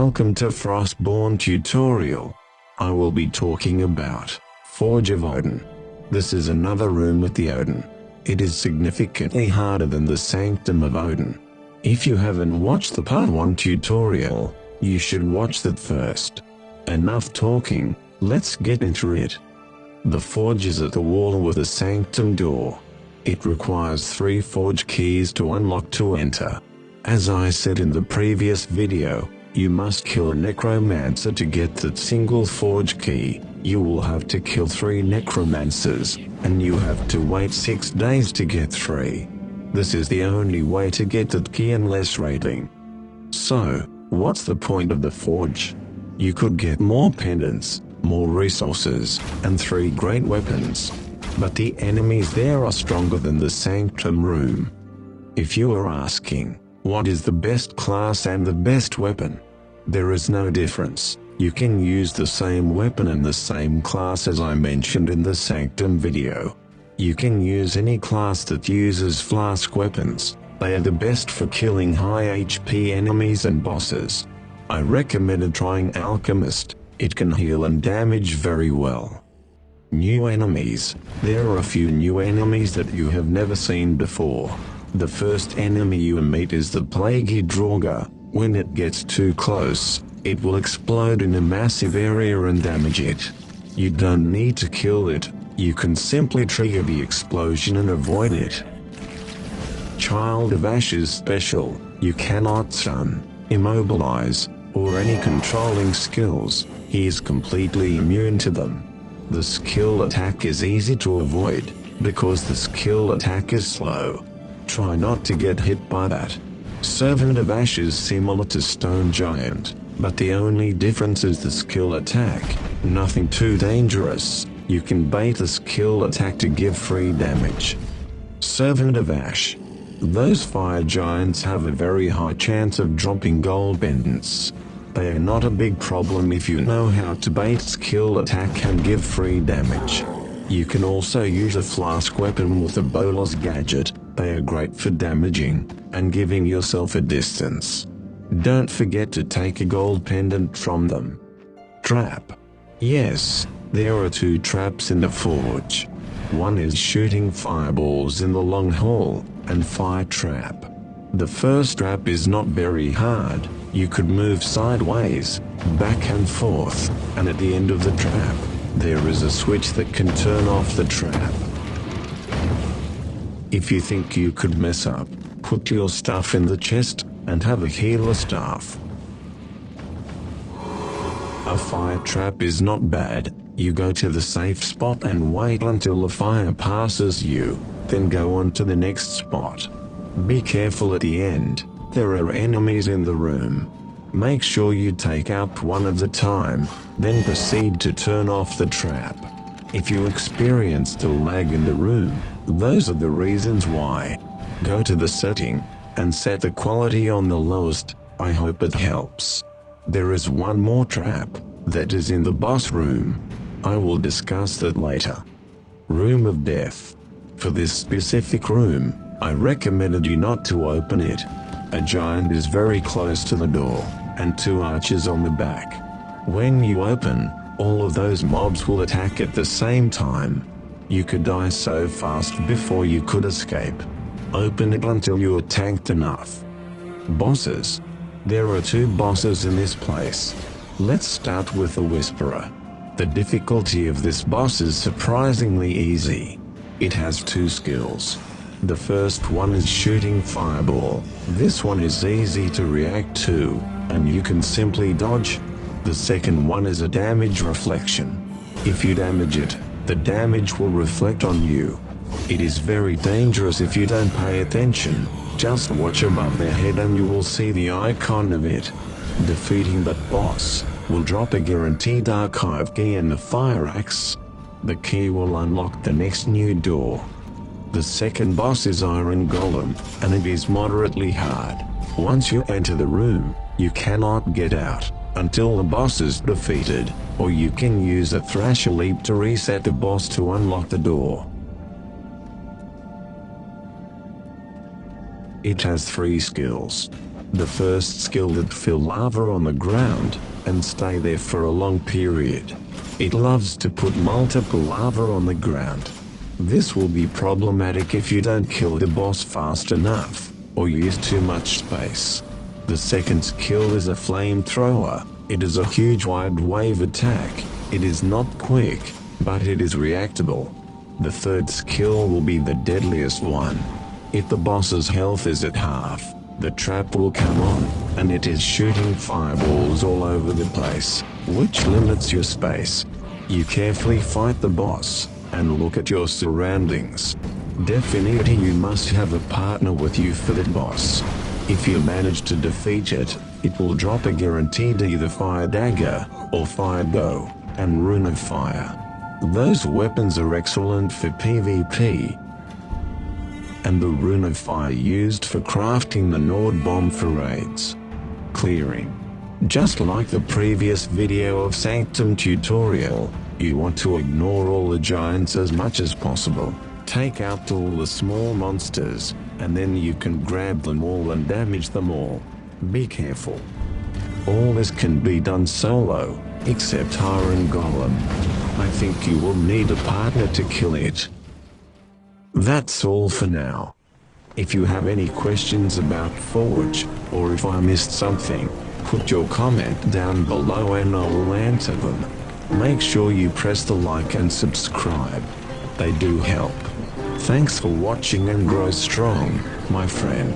Welcome to Frostborn tutorial. I will be talking about Forge of Odin. This is another room with the Odin. It is significantly harder than the Sanctum of Odin. If you haven't watched the part 1 tutorial, you should watch that first. Enough talking, let's get into it. The forge is at the wall with a sanctum door. It requires 3 forge keys to unlock to enter. As I said in the previous video, you must kill a necromancer to get that single forge key. You will have to kill 3 necromancers, and you have to wait 6 days to get 3. This is the only way to get that key and less rating. So, what's the point of the forge? You could get more pendants, more resources, and 3 great weapons. But the enemies there are stronger than the Sanctum room. If you are asking, what is the best class and the best weapon? There is no difference. You can use the same weapon and the same class as I mentioned in the Sanctum video. You can use any class that uses flask weapons. They are the best for killing high HP enemies and bosses. I recommended trying Alchemist. It can heal and damage very well. New enemies. There are a few new enemies that you have never seen before. The first enemy you meet is the Plaguey Draugr. When it gets too close, it will explode in a massive area and damage it. You don't need to kill it, you can simply trigger the explosion and avoid it. Child of Ashes special. You cannot stun, immobilize, or any controlling skills. He is completely immune to them. The skill attack is easy to avoid, because the skill attack is slow. Try not to get hit by that. Servant of Ashes similar to Stone Giant, but the only difference is the skill attack. Nothing too dangerous. You can bait the skill attack to give free damage. Servant of Ash. Those fire giants have a very high chance of dropping gold pendants. They are not a big problem if you know how to bait skill attack and give free damage. You can also use a flask weapon with a Bolas gadget. They are great for damaging and giving yourself a distance. Don't forget to take a gold pendant from them. Trap. Yes, there are 2 traps in the forge. One is shooting fireballs in the long hall, and fire trap. The first trap is not very hard. You could move sideways, back and forth, and at the end of the trap, there is a switch that can turn off the trap. If you think you could mess up, put your stuff in the chest and have a healer staff. A fire trap is not bad. You go to the safe spot and wait until the fire passes you, then go on to the next spot. Be careful at the end. There are enemies in the room. Make sure you take out one at a time, then proceed to turn off the trap. If you experienced a lag in the room, those are the reasons why. Go to the setting and set the quality on the lowest. I hope it helps. There is one more trap that is in the boss room. I will discuss that later. Room of Death. For this specific room, I recommended you not to open it. A giant is very close to the door, and 2 archers on the back. When you open, all of those mobs will attack at the same time. You could die so fast before you could escape. Open it until you are tanked enough. Bosses. There are 2 bosses in this place. Let's start with the Whisperer. The difficulty of this boss is surprisingly easy. It has 2 skills. The first one is shooting fireball. This one is easy to react to, and you can simply dodge. The second one is a damage reflection. If you damage it, the damage will reflect on you. It is very dangerous if you don't pay attention. Just watch above their head and you will see the icon of it. Defeating that boss will drop a guaranteed archive key and the fire axe. The key will unlock the next new door. The second boss is Iron Golem, and it is moderately hard. Once you enter the room, you cannot get out until the boss is defeated, or you can use a Thrasher Leap to reset the boss to unlock the door. It has 3 skills. The first skill that fill lava on the ground, and stay there for a long period. It loves to put multiple lava on the ground. This will be problematic if you don't kill the boss fast enough, or use too much space. The second skill is a flamethrower. It is a huge wide wave attack. It is not quick, but it is reactable. The third skill will be the deadliest one. If the boss's health is at half, the trap will come on, and it is shooting fireballs all over the place, which limits your space. You carefully fight the boss, and look at your surroundings. Definitely you must have a partner with you for that boss. If you manage to defeat it, it will drop a guaranteed either fire dagger, or fire bow, and rune of fire. Those weapons are excellent for PvP. And the rune of fire used for crafting the Nord bomb for raids. Clearing. Just like the previous video of Sanctum tutorial, you want to ignore all the giants as much as possible. Take out all the small monsters, and then you can grab them all and damage them all. Be careful. All this can be done solo, except Iron Golem. I think you will need a partner to kill it. That's all for now. If you have any questions about Forge, or if I missed something, put your comment down below and I will answer them. Make sure you press the like and subscribe. They do help. Thanks for watching and grow strong, my friend.